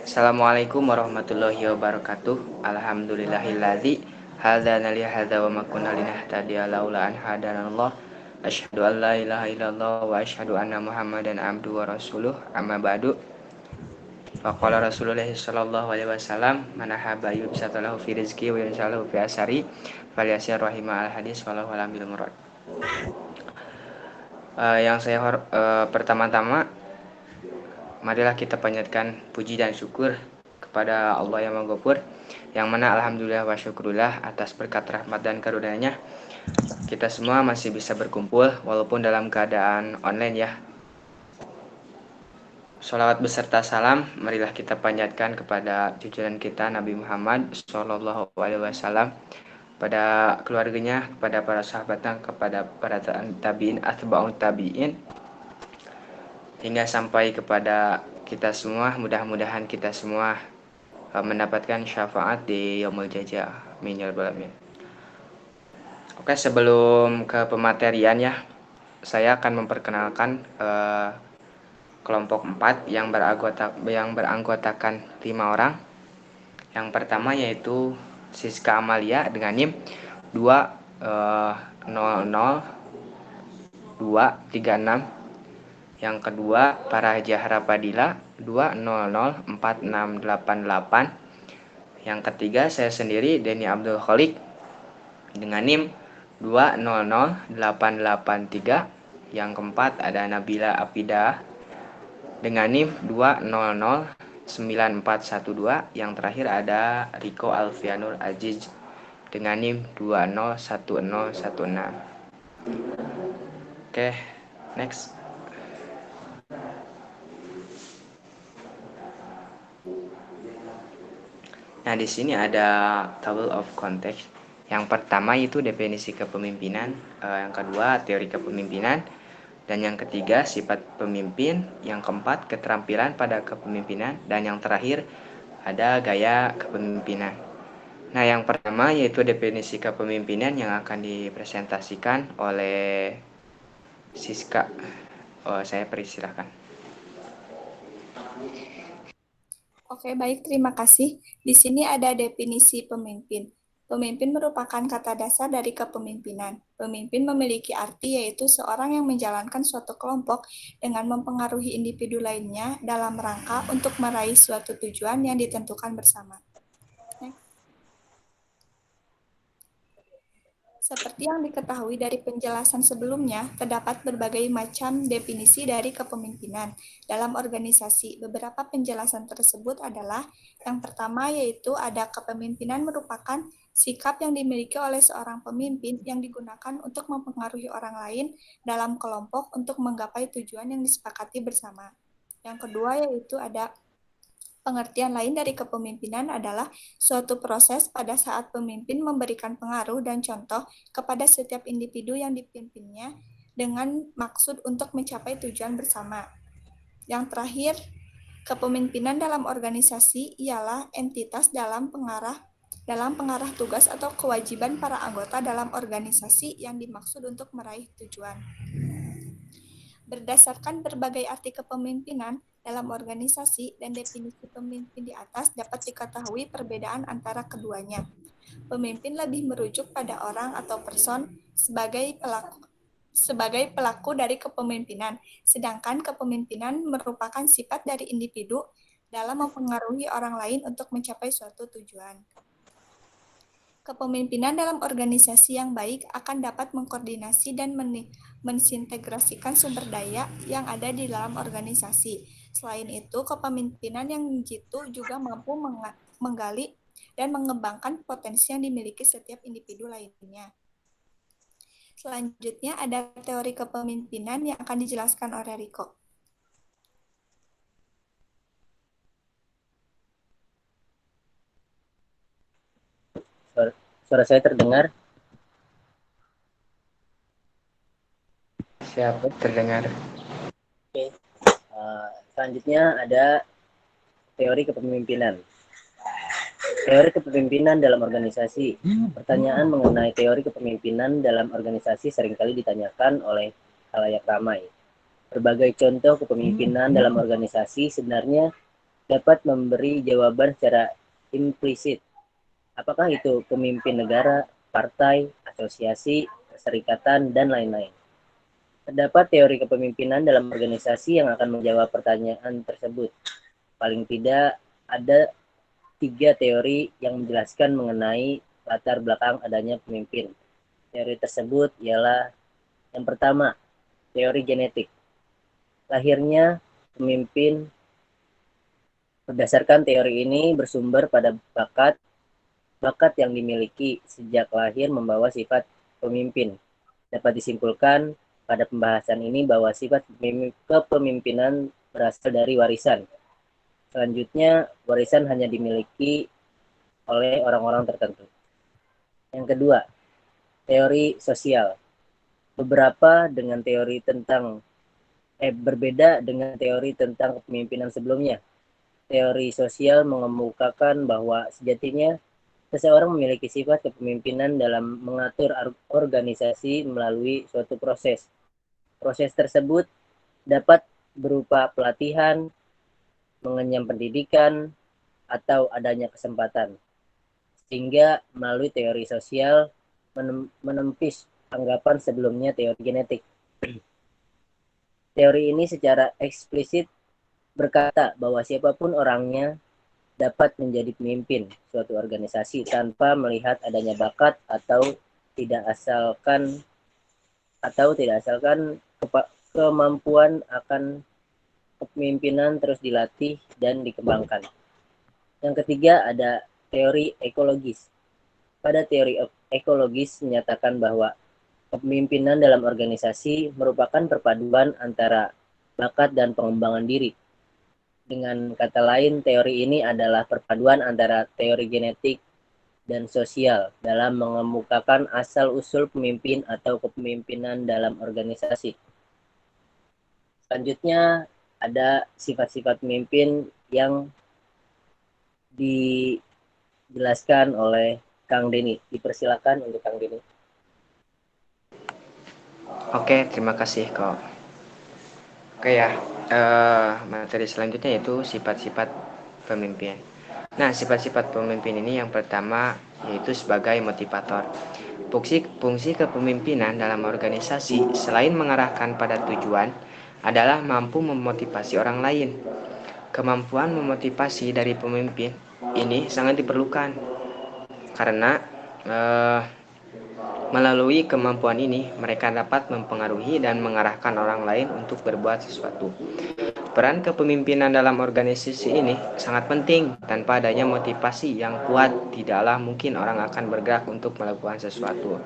Assalamualaikum warahmatullahi wabarakatuh. Alhamdulillahilladzi hadana li hadza wa ma kunna linahtadiya laula an hadanallah. Asyhadu an la ilaha illallah wa asyhadu anna Muhammadan abduhu wa rasuluh. Amma ba'du. Faqala Rasulullah sallallahu alaihi wasallam, "Man ahabba yubsatalahu fi rizqi wa yansalahu fi asari, falyasir rahimah al-hadis wallahu alam bil murad." Pertama-tama marilah kita panjatkan puji dan syukur kepada Allah yang Maha Ghafur, yang mana alhamdulillah wa syukurillah atas berkat rahmat dan karunia-Nya kita semua masih bisa berkumpul walaupun dalam keadaan online ya. Sholawat beserta salam marilah kita panjatkan kepada junjungan kita Nabi Muhammad Shallallahu Alaihi Wasallam, pada keluarganya, kepada para sahabatnya, kepada para tabiin, atba'ut tabiin, hingga sampai kepada kita semua. Mudah-mudahan kita semua mendapatkan syafaat di yaumul jaza. Amin ya rabbal alamin. Oke, sebelum ke pematerian ya, saya akan memperkenalkan kelompok 4 yang beranggotakan 5 orang. Yang pertama yaitu Siska Amalia dengan NIM 2000236. Yang kedua Parahjahra Padilla 2004688. Yang ketiga saya sendiri Denny Abdul Kholik dengan NIM 2000883. Yang keempat ada Nabila Afidah dengan NIM 2009412. Yang terakhir ada Riko Alfianur Aziz dengan NIM 201016. Oke, next. Nah, di sini ada table of context. Yang pertama itu definisi kepemimpinan, yang kedua teori kepemimpinan, dan yang ketiga sifat pemimpin, yang keempat keterampilan pada kepemimpinan, dan yang terakhir ada gaya kepemimpinan. Nah, yang pertama yaitu definisi kepemimpinan yang akan dipresentasikan oleh Siska. Saya persilahkan. Oke, baik, terima kasih. Di sini ada definisi pemimpin. Pemimpin merupakan kata dasar dari kepemimpinan. Pemimpin memiliki arti yaitu seorang yang menjalankan suatu kelompok dengan mempengaruhi individu lainnya dalam rangka untuk meraih suatu tujuan yang ditentukan bersama. Seperti yang diketahui dari penjelasan sebelumnya, terdapat berbagai macam definisi dari kepemimpinan dalam organisasi. Beberapa penjelasan tersebut adalah yang pertama yaitu ada kepemimpinan merupakan sikap yang dimiliki oleh seorang pemimpin yang digunakan untuk mempengaruhi orang lain dalam kelompok untuk menggapai tujuan yang disepakati bersama. Yang kedua yaitu ada pengertian lain dari kepemimpinan adalah suatu proses pada saat pemimpin memberikan pengaruh dan contoh kepada setiap individu yang dipimpinnya dengan maksud untuk mencapai tujuan bersama. Yang terakhir, kepemimpinan dalam organisasi ialah entitas dalam pengarah tugas atau kewajiban para anggota dalam organisasi yang dimaksud untuk meraih tujuan. Berdasarkan berbagai arti kepemimpinan dalam organisasi dan definisi pemimpin di atas dapat diketahui perbedaan antara keduanya. Pemimpin lebih merujuk pada orang atau person sebagai pelaku dari kepemimpinan, sedangkan kepemimpinan merupakan sifat dari individu dalam mempengaruhi orang lain untuk mencapai suatu tujuan. Kepemimpinan dalam organisasi yang baik akan dapat mengkoordinasi dan mensintegrasikan sumber daya yang ada di dalam organisasi. Selain itu, kepemimpinan yang jitu juga mampu menggali dan mengembangkan potensi yang dimiliki setiap individu lainnya. Selanjutnya ada teori kepemimpinan yang akan dijelaskan oleh Riko. Suara saya terdengar? Siap, terdengar. Oke. Selanjutnya ada teori kepemimpinan. Teori kepemimpinan dalam organisasi. Pertanyaan mengenai teori kepemimpinan dalam organisasi seringkali ditanyakan oleh khalayak ramai. Berbagai contoh kepemimpinan dalam organisasi sebenarnya dapat memberi jawaban secara implisit. Apakah itu pemimpin negara, partai, asosiasi, perserikatan, dan lain-lain. Terdapat teori kepemimpinan dalam organisasi yang akan menjawab pertanyaan tersebut. Paling tidak ada 3 teori yang menjelaskan mengenai latar belakang adanya pemimpin. Teori tersebut ialah yang pertama, teori genetik. Lahirnya pemimpin berdasarkan teori ini bersumber pada bakat yang dimiliki sejak lahir membawa sifat pemimpin. Dapat disimpulkan pada pembahasan ini bahwa sifat kepemimpinan berasal dari warisan. Selanjutnya, warisan hanya dimiliki oleh orang-orang tertentu. Yang kedua, teori sosial. Berbeda dengan teori tentang kepemimpinan sebelumnya. Teori sosial mengemukakan bahwa sejatinya seseorang memiliki sifat kepemimpinan dalam mengatur organisasi melalui suatu proses. Proses tersebut dapat berupa pelatihan, mengenyam pendidikan, atau adanya kesempatan. Sehingga melalui teori sosial menempis anggapan sebelumnya teori genetik. Teori ini secara eksplisit berkata bahwa siapapun orangnya dapat menjadi pemimpin suatu organisasi tanpa melihat adanya bakat atau tidak asalkan kemampuan akan kepemimpinan terus dilatih dan dikembangkan. Yang ketiga ada teori ekologis. Pada teori ekologis menyatakan bahwa kepemimpinan dalam organisasi merupakan perpaduan antara bakat dan pengembangan diri. Dengan kata lain, teori ini adalah perpaduan antara teori genetik dan sosial dalam mengemukakan asal-usul pemimpin atau kepemimpinan dalam organisasi. Selanjutnya ada sifat-sifat pemimpin yang dijelaskan oleh Kang Deni. Dipersilakan untuk Kang Deni. Oke, terima kasih kok. Oke ya, materi selanjutnya yaitu sifat-sifat pemimpin. Nah, sifat-sifat pemimpin ini yang pertama yaitu sebagai motivator. Fungsi kepemimpinan dalam organisasi selain mengarahkan pada tujuan adalah mampu memotivasi orang lain. Kemampuan memotivasi dari pemimpin ini sangat diperlukan karena melalui kemampuan ini mereka dapat mempengaruhi dan mengarahkan orang lain untuk berbuat sesuatu. Peran kepemimpinan dalam organisasi ini sangat penting. Tanpa adanya motivasi yang kuat, tidaklah mungkin orang akan bergerak untuk melakukan sesuatu.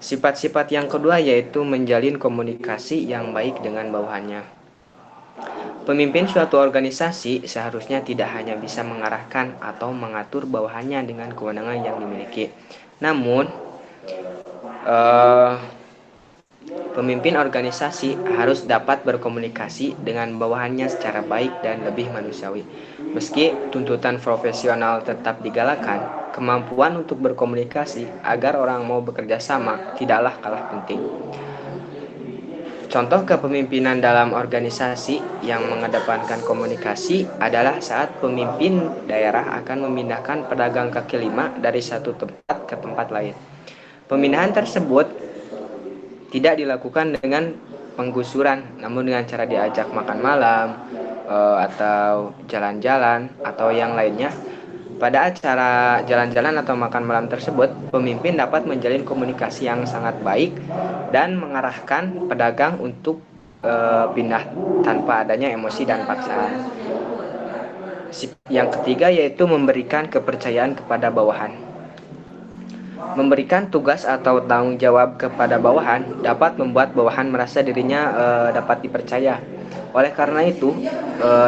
Sifat-sifat yang kedua yaitu menjalin komunikasi yang baik dengan bawahannya. Pemimpin suatu organisasi seharusnya tidak hanya bisa mengarahkan atau mengatur bawahannya dengan kewenangan yang dimiliki. Namun, pemimpin organisasi harus dapat berkomunikasi dengan bawahannya secara baik dan lebih manusiawi. Meski tuntutan profesional tetap digalakan, kemampuan untuk berkomunikasi agar orang mau bekerja sama tidaklah kalah penting. Contoh kepemimpinan dalam organisasi yang mengedepankan komunikasi adalah saat pemimpin daerah akan memindahkan pedagang kaki lima dari satu tempat ke tempat lain. Pemindahan tersebut tidak dilakukan dengan penggusuran, namun dengan cara diajak makan malam atau jalan-jalan atau yang lainnya. Pada acara jalan-jalan atau makan malam tersebut, pemimpin dapat menjalin komunikasi yang sangat baik dan mengarahkan pedagang untuk pindah tanpa adanya emosi dan paksaan. Yang ketiga yaitu memberikan kepercayaan kepada bawahan. Memberikan tugas atau tanggung jawab kepada bawahan dapat membuat bawahan merasa dirinya dapat dipercaya. Oleh karena itu,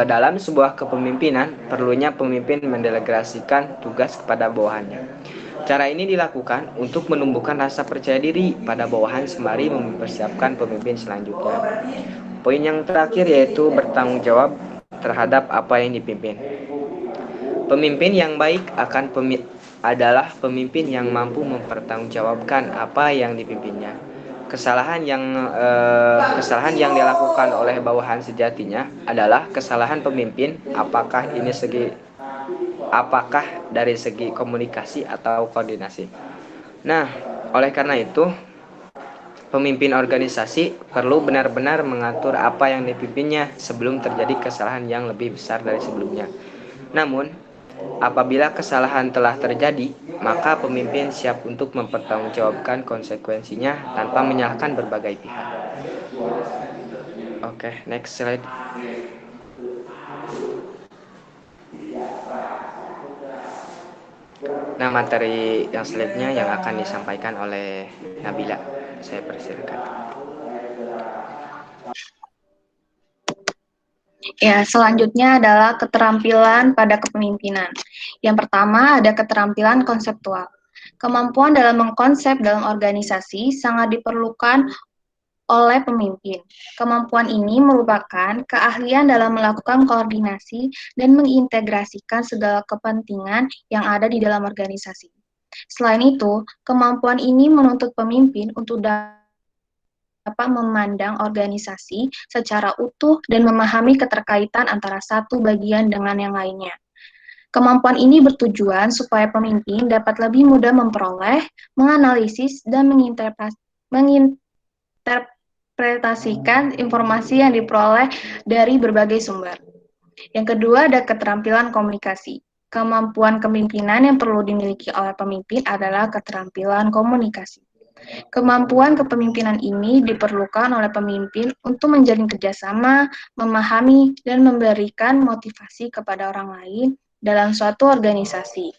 dalam sebuah kepemimpinan perlunya pemimpin mendelegasikan tugas kepada bawahannya. Cara ini dilakukan untuk menumbuhkan rasa percaya diri pada bawahan sembari mempersiapkan pemimpin selanjutnya. Poin yang terakhir yaitu bertanggung jawab terhadap apa yang dipimpin. Pemimpin yang baik adalah pemimpin yang mampu mempertanggungjawabkan apa yang dipimpinnya. kesalahan yang dilakukan oleh bawahan sejatinya adalah kesalahan pemimpin, apakah dari segi komunikasi atau koordinasi. Nah, oleh karena itu pemimpin organisasi perlu benar-benar mengatur apa yang dipimpinnya sebelum terjadi kesalahan yang lebih besar dari sebelumnya. Namun, apabila kesalahan telah terjadi, maka pemimpin siap untuk mempertanggungjawabkan konsekuensinya tanpa menyalahkan berbagai pihak. Oke, next slide. Nah, materi yang selanjutnya yang akan disampaikan oleh Nabila. Saya persilakan. Ya, selanjutnya adalah keterampilan pada kepemimpinan. Yang pertama ada keterampilan konseptual. Kemampuan dalam mengkonsep dalam organisasi sangat diperlukan oleh pemimpin. Kemampuan ini merupakan keahlian dalam melakukan koordinasi dan mengintegrasikan segala kepentingan yang ada di dalam organisasi. Selain itu, kemampuan ini menuntut pemimpin untuk dapat memandang organisasi secara utuh dan memahami keterkaitan antara satu bagian dengan yang lainnya. Kemampuan ini bertujuan supaya pemimpin dapat lebih mudah memperoleh, menganalisis, dan menginterpretasikan informasi yang diperoleh dari berbagai sumber. Yang kedua ada keterampilan komunikasi. Kemampuan kepemimpinan yang perlu dimiliki oleh pemimpin adalah keterampilan komunikasi. Kemampuan kepemimpinan ini diperlukan oleh pemimpin untuk menjalin kerjasama, memahami, dan memberikan motivasi kepada orang lain dalam suatu organisasi.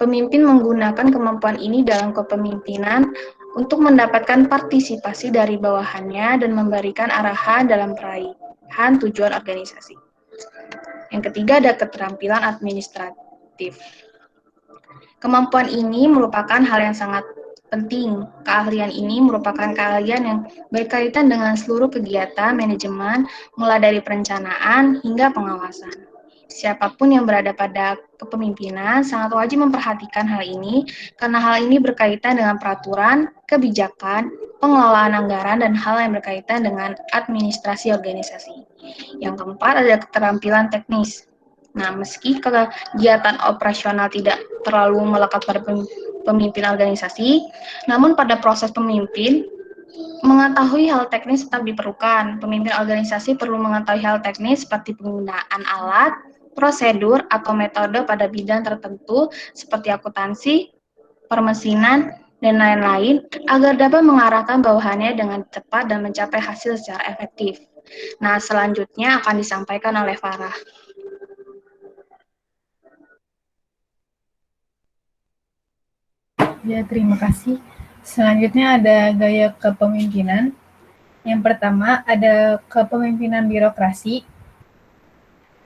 Pemimpin menggunakan kemampuan ini dalam kepemimpinan untuk mendapatkan partisipasi dari bawahannya dan memberikan arahan dalam peraihan tujuan organisasi. Yang ketiga ada keterampilan administratif. Kemampuan ini merupakan hal yang sangat penting. Keahlian ini merupakan keahlian yang berkaitan dengan seluruh kegiatan manajemen, mulai dari perencanaan hingga pengawasan. Siapapun yang berada pada kepemimpinan sangat wajib memperhatikan hal ini, karena hal ini berkaitan dengan peraturan, kebijakan, pengelolaan anggaran, dan hal yang berkaitan dengan administrasi organisasi. Yang keempat ada keterampilan teknis. Nah, meski kegiatan operasional tidak terlalu melekat pada pemimpin organisasi, namun pada proses pemimpin, mengetahui hal teknis tetap diperlukan. Pemimpin organisasi perlu mengetahui hal teknis seperti penggunaan alat, prosedur, atau metode pada bidang tertentu seperti akuntansi, permesinan, dan lain-lain agar dapat mengarahkan bawahannya dengan cepat dan mencapai hasil secara efektif. Nah, selanjutnya akan disampaikan oleh Farah. Ya, terima kasih. Selanjutnya ada gaya kepemimpinan. Yang pertama ada kepemimpinan birokrasi.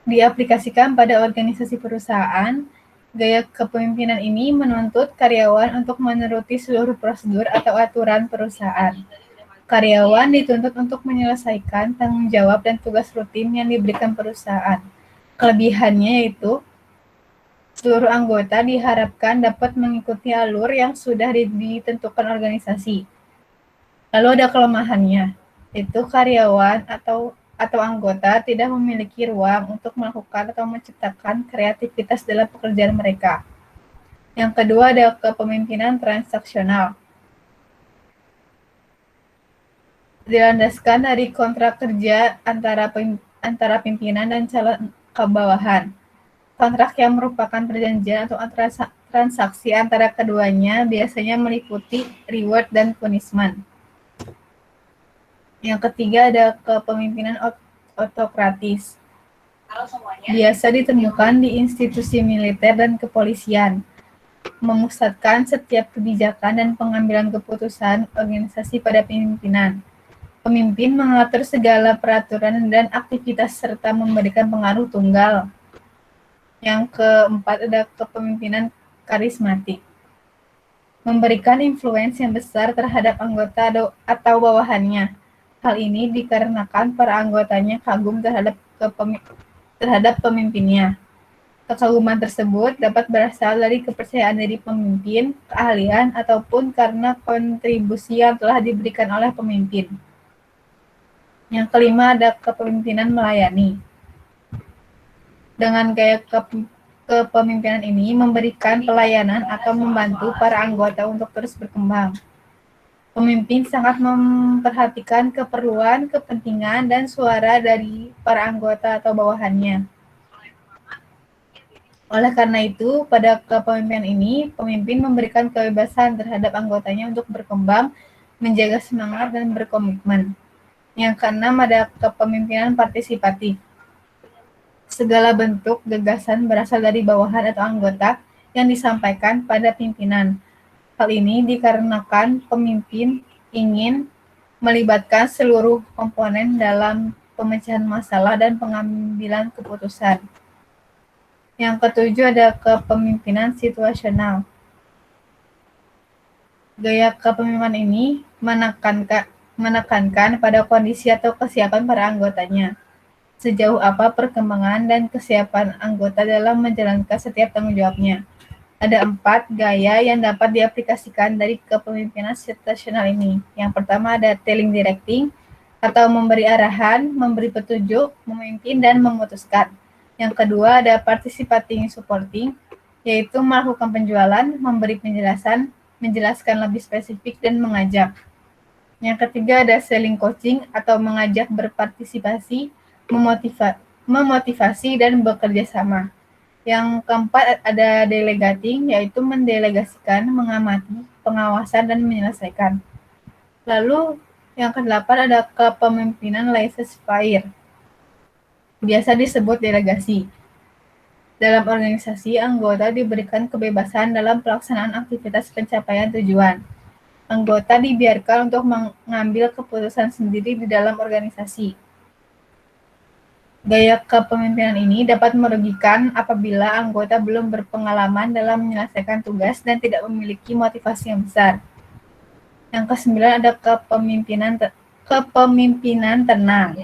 Diaplikasikan pada organisasi perusahaan, gaya kepemimpinan ini menuntut karyawan untuk menuruti seluruh prosedur atau aturan perusahaan. Karyawan dituntut untuk menyelesaikan tanggung jawab dan tugas rutin yang diberikan perusahaan. Kelebihannya yaitu seluruh anggota diharapkan dapat mengikuti alur yang sudah ditentukan organisasi. Lalu ada kelemahannya, yaitu karyawan atau anggota tidak memiliki ruang untuk melakukan atau menciptakan kreativitas dalam pekerjaan mereka. Yang kedua ada kepemimpinan transaksional. Dilandaskan dari kontrak kerja antara pimpinan dan calon kebawahan. Kontrak yang merupakan perjanjian atau transaksi antara keduanya biasanya meliputi reward dan punishment. Yang ketiga ada kepemimpinan otokratis. Biasa ditemukan di institusi militer dan kepolisian, memusatkan setiap kebijakan dan pengambilan keputusan organisasi pada pimpinan. Pemimpin mengatur segala peraturan dan aktivitas serta memberikan pengaruh tunggal. Yang keempat ada kepemimpinan karismatik. Memberikan influence yang besar terhadap anggota atau bawahannya. Hal ini dikarenakan para anggotanya kagum terhadap pemimpinnya. Kekaguman tersebut dapat berasal dari kepercayaan diri pemimpin, keahlian, ataupun karena kontribusi yang telah diberikan oleh pemimpin. Yang kelima ada kepemimpinan melayani. Dengan gaya kepemimpinan ini memberikan pelayanan atau membantu para anggota untuk terus berkembang. Pemimpin sangat memperhatikan keperluan, kepentingan, dan suara dari para anggota atau bawahannya. Oleh karena itu, pada kepemimpinan ini, pemimpin memberikan kebebasan terhadap anggotanya untuk berkembang, menjaga semangat, dan berkomitmen. Yang keenam ada kepemimpinan partisipatif. Segala bentuk gagasan berasal dari bawahan atau anggota yang disampaikan pada pimpinan. Hal ini dikarenakan pemimpin ingin melibatkan seluruh komponen dalam pemecahan masalah dan pengambilan keputusan. Yang ketujuh ada kepemimpinan situasional. Gaya kepemimpinan ini menekankan pada kondisi atau kesiapan para anggotanya. Sejauh apa perkembangan dan kesiapan anggota dalam menjalankan setiap tanggung jawabnya. Ada 4 gaya yang dapat diaplikasikan dari kepemimpinan situasional ini. Yang pertama ada telling directing, atau memberi arahan, memberi petunjuk, memimpin, dan memutuskan. Yang kedua ada participating supporting, yaitu melakukan penjualan, memberi penjelasan, menjelaskan lebih spesifik, dan mengajak. Yang ketiga ada selling coaching, atau mengajak berpartisipasi, memotivasi, dan bekerja sama. Yang keempat ada delegating, yaitu mendelegasikan, mengamati, pengawasan, dan menyelesaikan. Lalu yang kedelapan ada kepemimpinan laissez-faire, biasa disebut delegasi. Dalam organisasi, anggota diberikan kebebasan dalam pelaksanaan aktivitas pencapaian tujuan. Anggota dibiarkan untuk mengambil keputusan sendiri di dalam organisasi. Gaya kepemimpinan ini dapat merugikan apabila anggota belum berpengalaman dalam menyelesaikan tugas dan tidak memiliki motivasi yang besar. Yang kesembilan ada kepemimpinan tenang.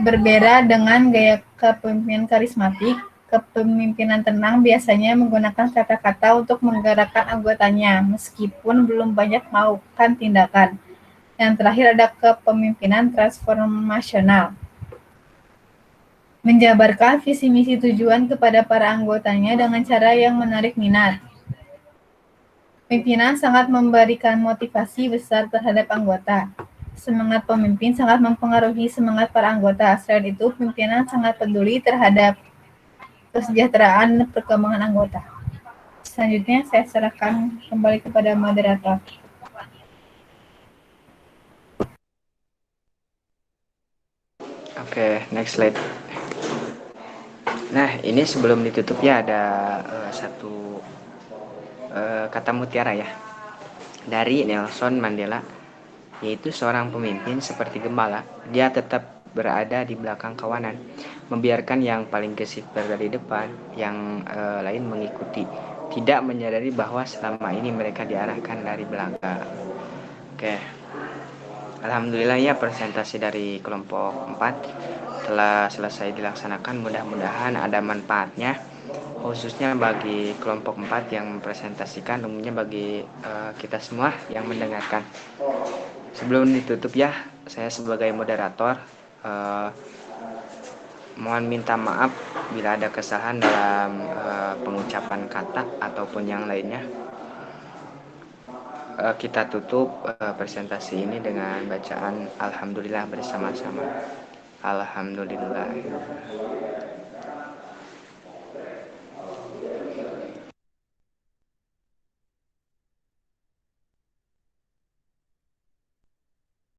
Berbeda dengan gaya kepemimpinan karismatik, kepemimpinan tenang biasanya menggunakan kata-kata untuk menggerakkan anggotanya, meskipun belum banyak melakukan tindakan. Yang terakhir ada kepemimpinan transformasional. Menjabarkan visi misi tujuan kepada para anggotanya dengan cara yang menarik minat. Pimpinan sangat memberikan motivasi besar terhadap anggota. Semangat pemimpin sangat mempengaruhi semangat para anggota. Selain itu, pimpinan sangat peduli terhadap kesejahteraan dan perkembangan anggota. Selanjutnya, saya serahkan kembali kepada moderator. Oke, next slide. Nah, ini sebelum ditutup ya ada satu kata mutiara ya dari Nelson Mandela, yaitu seorang pemimpin seperti gembala, dia tetap berada di belakang kawanan, membiarkan yang paling gesit berada di depan, yang lain mengikuti, tidak menyadari bahwa selama ini mereka diarahkan dari belakang. Oke, alhamdulillah ya presentasi dari kelompok 4 telah selesai dilaksanakan. Mudah-mudahan ada manfaatnya, khususnya bagi kelompok 4 yang mempresentasikan, umumnya bagi kita semua yang mendengarkan. Sebelum ditutup ya, saya sebagai moderator mohon minta maaf bila ada kesalahan dalam pengucapan kata ataupun yang lainnya. Kita tutup presentasi ini dengan bacaan Alhamdulillah bersama-sama. Alhamdulillah.